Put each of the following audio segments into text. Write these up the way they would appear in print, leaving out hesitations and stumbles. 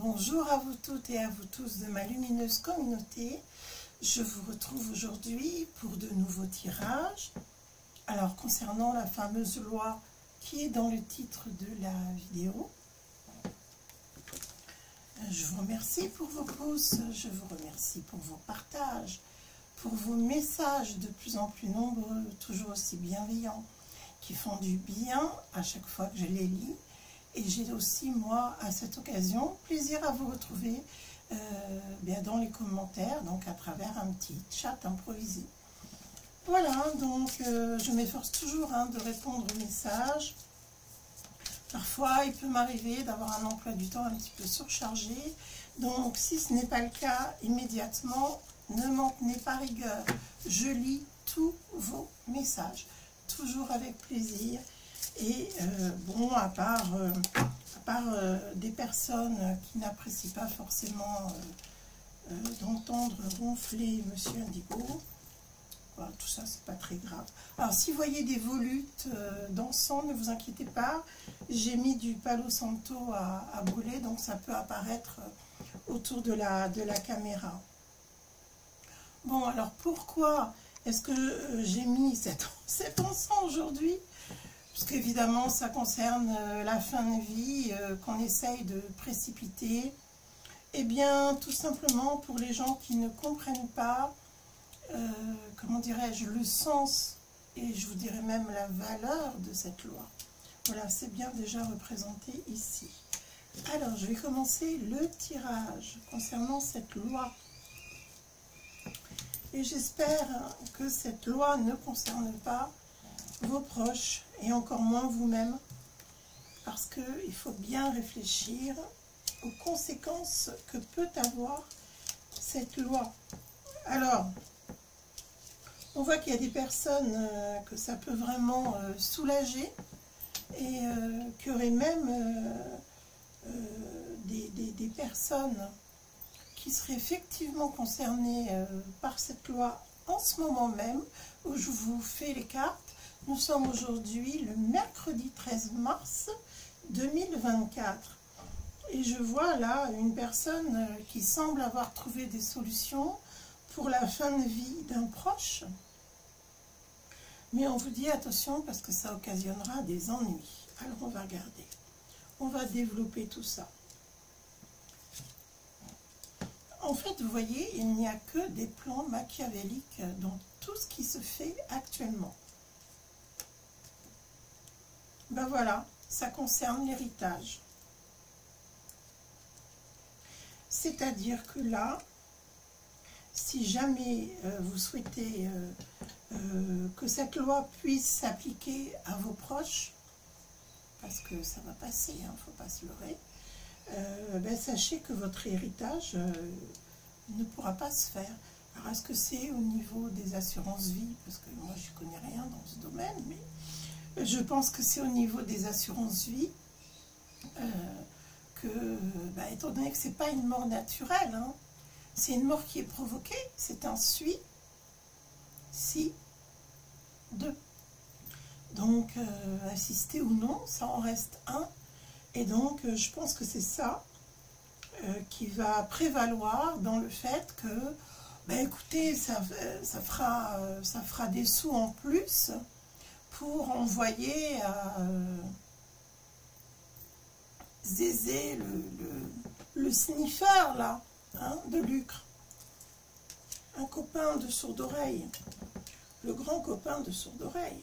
Bonjour à vous toutes et à vous tous de ma lumineuse communauté. Je vous retrouve aujourd'hui pour de nouveaux tirages. Alors concernant la fameuse loi qui est dans le titre de la vidéo, je vous remercie pour vos pouces, je vous remercie pour vos partages, pour vos messages de plus en plus nombreux, toujours aussi bienveillants, qui font du bien à chaque fois que je les lis. Et j'ai aussi, moi, à cette occasion, plaisir à vous retrouver bien dans les commentaires, donc à travers un petit chat improvisé. Voilà, donc je m'efforce toujours de répondre aux messages. Parfois, il peut m'arriver d'avoir un emploi du temps un petit peu surchargé. Donc, si ce n'est pas le cas immédiatement, ne m'en tenez pas rigueur. Je lis tous vos messages, toujours avec plaisir. Et bon, à part des personnes qui n'apprécient pas forcément d'entendre ronfler Monsieur Indigo, voilà, tout ça c'est pas très grave. Alors si vous voyez des volutes d'encens, ne vous inquiétez pas, j'ai mis du Palo Santo à brûler, donc ça peut apparaître autour de la caméra. Bon, alors pourquoi est-ce que j'ai mis cet encens aujourd'hui? Parce qu'évidemment, ça concerne la fin de vie qu'on essaye de précipiter. Eh bien, tout simplement pour les gens qui ne comprennent pas, comment dirais-je, le sens et je vous dirais même la valeur de cette loi. Voilà, c'est bien déjà représenté ici. Alors, je vais commencer le tirage concernant cette loi. Et j'espère que cette loi ne concerne pas vos proches et encore moins vous-même, parce qu'il faut bien réfléchir aux conséquences que peut avoir cette loi. Alors, on voit qu'il y a des personnes que ça peut vraiment soulager et qu'il y aurait même des personnes qui seraient effectivement concernées par cette loi en ce moment même, où je vous fais les cartes. Nous sommes aujourd'hui le mercredi 13 mars 2024 et je vois là une personne qui semble avoir trouvé des solutions pour la fin de vie d'un proche. Mais on vous dit attention parce que ça occasionnera des ennuis. Alors on va regarder, on va développer tout ça. En fait, vous voyez, il n'y a que des plans machiavéliques dans tout ce qui se fait actuellement. Ben voilà, ça concerne l'héritage. C'est-à-dire que là, si jamais vous souhaitez que cette loi puisse s'appliquer à vos proches, parce que ça va passer, il ne faut pas se leurrer, ben sachez que votre héritage ne pourra pas se faire. Alors est-ce que c'est au niveau des assurances vie? Parce que moi je ne connais rien dans ce domaine, mais je pense que c'est au niveau des assurances vie que, bah, étant donné que ce n'est pas une mort naturelle, c'est une mort qui est provoquée, c'est un si, deux. Donc, assister ou non, ça en reste un. Et donc, je pense que c'est ça qui va prévaloir dans le fait que, bah, écoutez, ça fera des sous en plus pour envoyer à Zézé le sniffer là, de Lucre, un copain de sourd-oreille, le grand copain de sourd-oreille.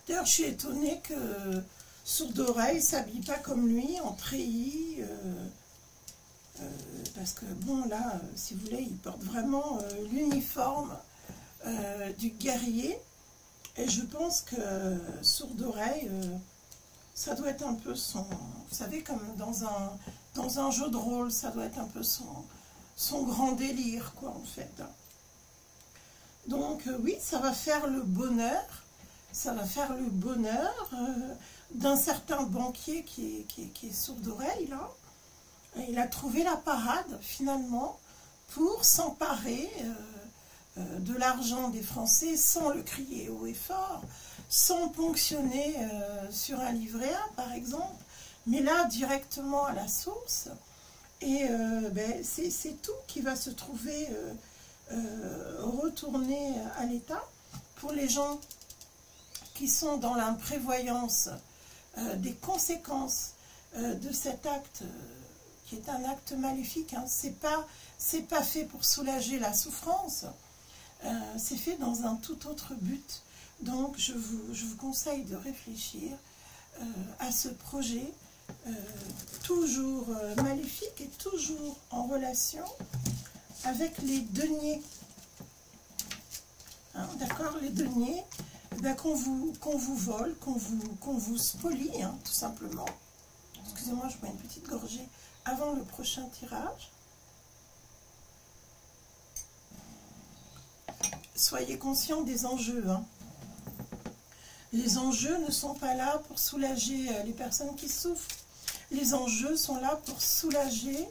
D'ailleurs, je suis étonnée que sourd-oreille ne s'habille pas comme lui, en treillis, parce que bon là, si vous voulez, il porte vraiment l'uniforme du guerrier, et je pense que sourd-oreille, ça doit être un peu son, vous savez, comme dans un jeu de rôle, ça doit être un peu son grand délire, quoi, en fait. Donc oui, ça va faire le bonheur, d'un certain banquier qui est sourd d'oreille, là. Et il a trouvé la parade, finalement, pour s'emparer de l'argent des Français sans le crier haut et fort, sans ponctionner sur un livret A, par exemple, mais là, directement à la source. Et ben, c'est tout qui va se trouver retourné à l'état. Pour les gens qui sont dans l'imprévoyance des conséquences de cet acte, qui est un acte maléfique, hein. C'est pas fait pour soulager la souffrance, c'est fait dans un tout autre but. Donc je vous conseille de réfléchir à ce projet, toujours maléfique et toujours en relation avec les deniers. Hein, d'accord, les deniers, ben, qu'on vous vole, qu'on vous spolie, hein, tout simplement. Excusez-moi, je bois une petite gorgée avant le prochain tirage. Soyez conscients des enjeux. Hein. Les enjeux ne sont pas là pour soulager les personnes qui souffrent. Les enjeux sont là pour soulager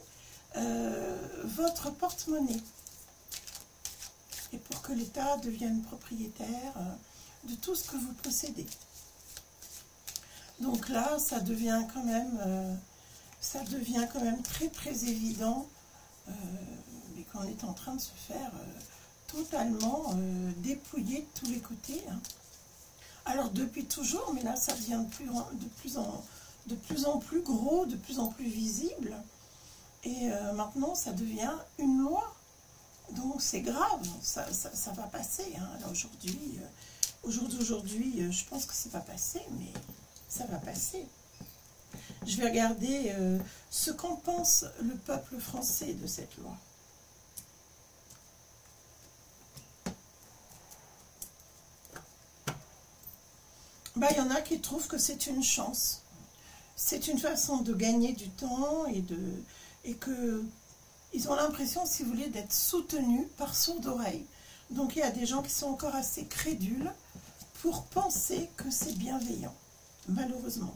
votre porte-monnaie. Et pour que l'État devienne propriétaire de tout ce que vous possédez. Donc là, ça devient quand même très très évident qu'on est en train de se faire totalement dépouiller de tous les côtés. Hein. Alors depuis toujours, mais là ça devient de plus en plus gros, de plus en plus visible. Et maintenant ça devient une loi. Donc c'est grave, ça va passer. Hein. Alors aujourd'hui, je pense que c'est pas passé, mais ça va passer. Je vais regarder ce qu'en pense le peuple français de cette loi. Ben, il y en a qui trouvent que c'est une chance. C'est une façon de gagner du temps et que ils ont l'impression, si vous voulez, d'être soutenus par sourde oreille. Donc il y a des gens qui sont encore assez crédules pour penser que c'est bienveillant, malheureusement.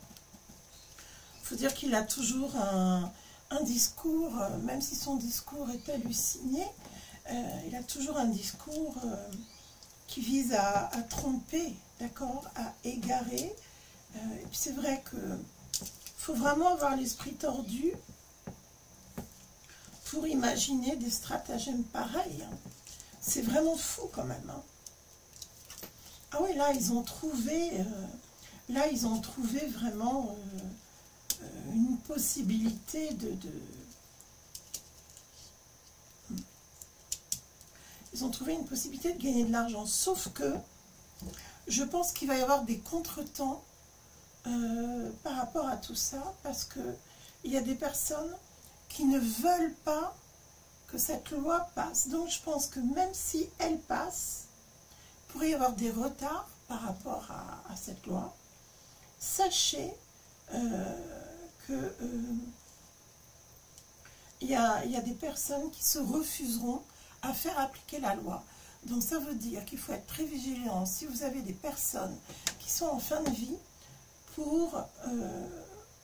Il faut dire qu'il a toujours un discours, même si son discours est halluciné, il a toujours un discours qui vise à tromper, d'accord, à égarer. Et puis c'est vrai qu'il faut vraiment avoir l'esprit tordu pour imaginer des stratagèmes pareils. Hein. C'est vraiment fou quand même. Hein. Ah oui, là ils ont trouvé vraiment une possibilité Ils ont trouvé une possibilité de gagner de l'argent. Sauf que je pense qu'il va y avoir des contretemps par rapport à tout ça, parce qu'il y a des personnes qui ne veulent pas que cette loi passe. Donc je pense que même si elle passe, il pourrait y avoir des retards par rapport à cette loi. Sachez que il y a des personnes qui se refuseront à faire appliquer la loi. Donc ça veut dire qu'il faut être très vigilant si vous avez des personnes qui sont en fin de vie pour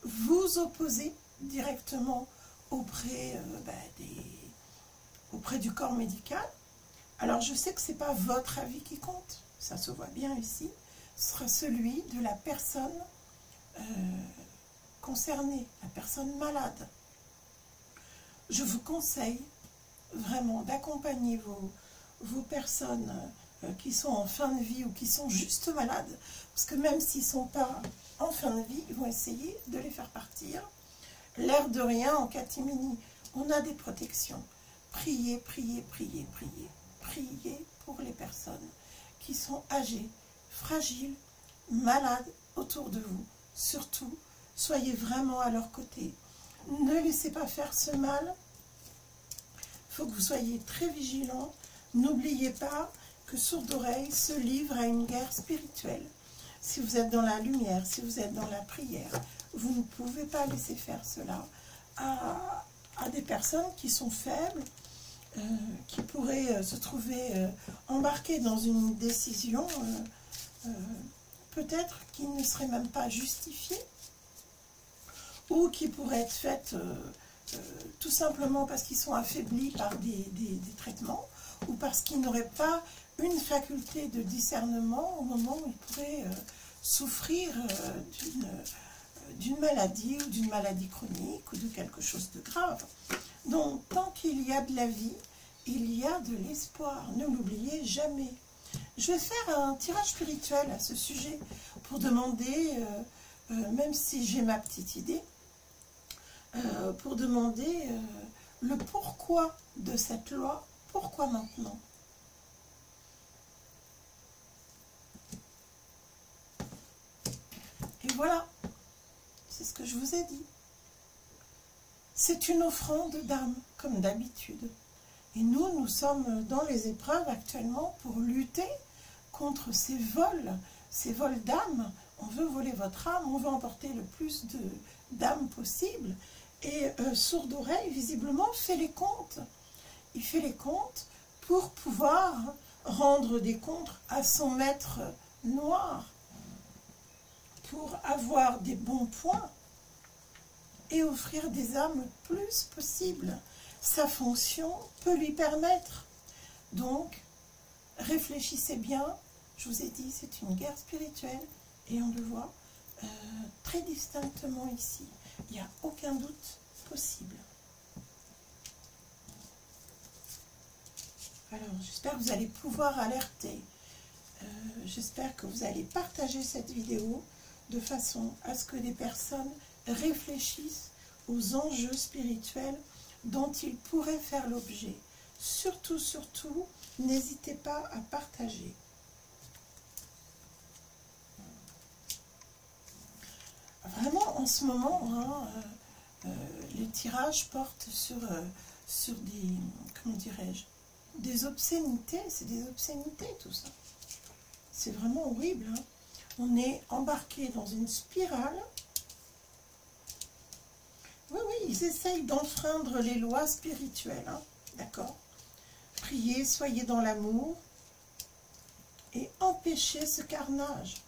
vous opposer directement auprès du corps médical. Alors je sais que ce n'est pas votre avis qui compte, ça se voit bien ici, ce sera celui de la personne concernée, la personne malade. Je vous conseille vraiment d'accompagner vos personnes qui sont en fin de vie ou qui sont juste malades, parce que même s'ils ne sont pas en fin de vie, ils vont essayer de les faire partir. L'air de rien, en catimini, on a des protections. Priez, priez, priez, priez. Priez pour les personnes qui sont âgées, fragiles, malades autour de vous. Surtout, soyez vraiment à leur côté. Ne laissez pas faire ce mal. Il faut que vous soyez très vigilants. N'oubliez pas que Sourde Oreille se livre à une guerre spirituelle. Si vous êtes dans la lumière, si vous êtes dans la prière, vous ne pouvez pas laisser faire cela à des personnes qui sont faibles, qui pourraient se trouver embarquées dans une décision peut-être qui ne serait même pas justifiée, ou qui pourrait être faite tout simplement parce qu'ils sont affaiblis par des traitements, ou parce qu'ils n'auraient pas une faculté de discernement au moment où ils pourraient souffrir d'une maladie ou d'une maladie chronique ou de quelque chose de grave. Donc, tant qu'il y a de la vie, il y a de l'espoir. Ne l'oubliez jamais. Je vais faire un tirage spirituel à ce sujet pour demander, même si j'ai ma petite idée, pour demander le pourquoi de cette loi, pourquoi maintenant. Et voilà, c'est ce que je vous ai dit. C'est une offrande d'âme, comme d'habitude. Et nous sommes dans les épreuves actuellement pour lutter contre ces vols d'âme. On veut voler votre âme, on veut emporter le plus d'âmes possible. Et Sourde Oreille, visiblement, fait les comptes. Il fait les comptes pour pouvoir rendre des comptes à son maître noir, pour avoir des bons points et offrir des âmes plus possible. Sa fonction peut lui permettre. Donc, réfléchissez bien. Je vous ai dit, c'est une guerre spirituelle et on le voit très distinctement ici. Il n'y a aucun doute possible. Alors, j'espère que vous allez pouvoir alerter. J'espère que vous allez partager cette vidéo de façon à ce que des personnes réfléchissent aux enjeux spirituels dont ils pourraient faire l'objet. Surtout, surtout, n'hésitez pas à partager. Vraiment, en ce moment, les tirages portent sur des, comment dirais-je, des obscénités. C'est des obscénités, tout ça. C'est vraiment horrible. Hein. On est embarqué dans une spirale. Oui, oui, ils essayent d'enfreindre les lois spirituelles. Hein, d'accord? Priez, soyez dans l'amour et empêchez ce carnage.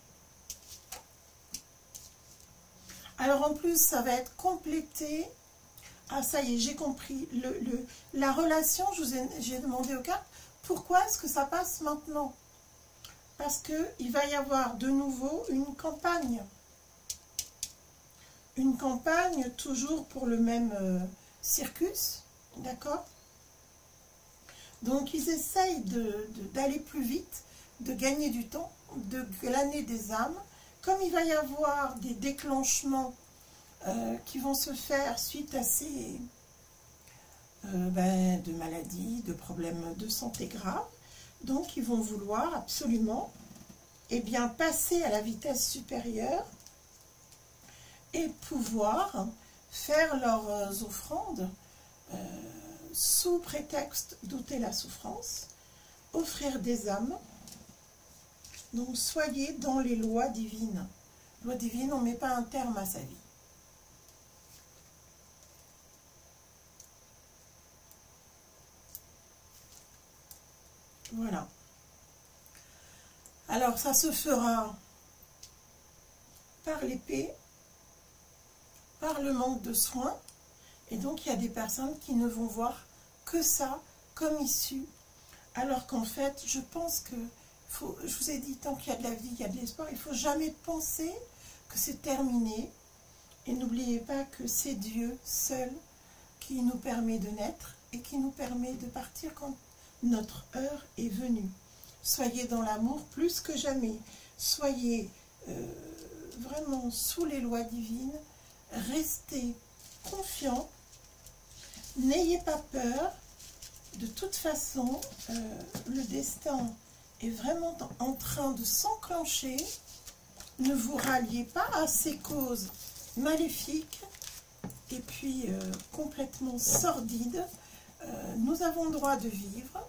Alors en plus, ça va être complété. Ah, ça y est, j'ai compris. La relation, j'ai demandé aux cartes, pourquoi est-ce que ça passe maintenant? Parce qu'il va y avoir de nouveau une campagne. Une campagne toujours pour le même circus, d'accord? Donc ils essayent d'aller plus vite, de gagner du temps, de glaner des âmes. Comme il va y avoir des déclenchements qui vont se faire suite à ces de maladies, de problèmes de santé graves, donc ils vont vouloir absolument passer à la vitesse supérieure et pouvoir faire leurs offrandes sous prétexte d'ôter la souffrance, offrir des âmes. Donc soyez dans les lois divines. Loi divine, on ne met pas un terme à sa vie. Voilà. Alors ça se fera par l'épée, par le manque de soins. Et donc il y a des personnes qui ne vont voir que ça comme issue. Alors qu'en fait, je pense que je vous ai dit, tant qu'il y a de la vie, il y a de l'espoir. Il ne faut jamais penser que c'est terminé. Et n'oubliez pas que c'est Dieu seul qui nous permet de naître et qui nous permet de partir quand notre heure est venue. Soyez dans l'amour plus que jamais. Soyez vraiment sous les lois divines. Restez confiants. N'ayez pas peur. De toute façon, le destin est vraiment en train de s'enclencher. Ne vous ralliez pas à ces causes maléfiques et puis complètement sordides. Nous avons le droit de vivre.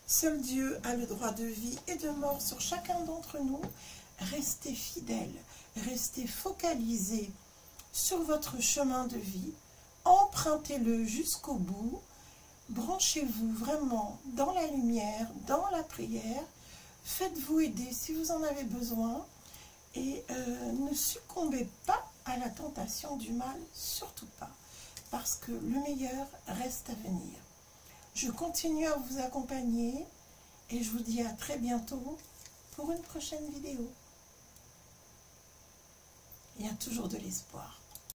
Seul Dieu a le droit de vie et de mort sur chacun d'entre nous. Restez fidèles, restez focalisés sur votre chemin de vie. Empruntez-le jusqu'au bout. Branchez-vous vraiment dans la lumière, dans la prière. Faites-vous aider si vous en avez besoin. Et ne succombez pas à la tentation du mal, surtout pas. Parce que le meilleur reste à venir. Je continue à vous accompagner et je vous dis à très bientôt pour une prochaine vidéo. il y a toujours de l'espoir.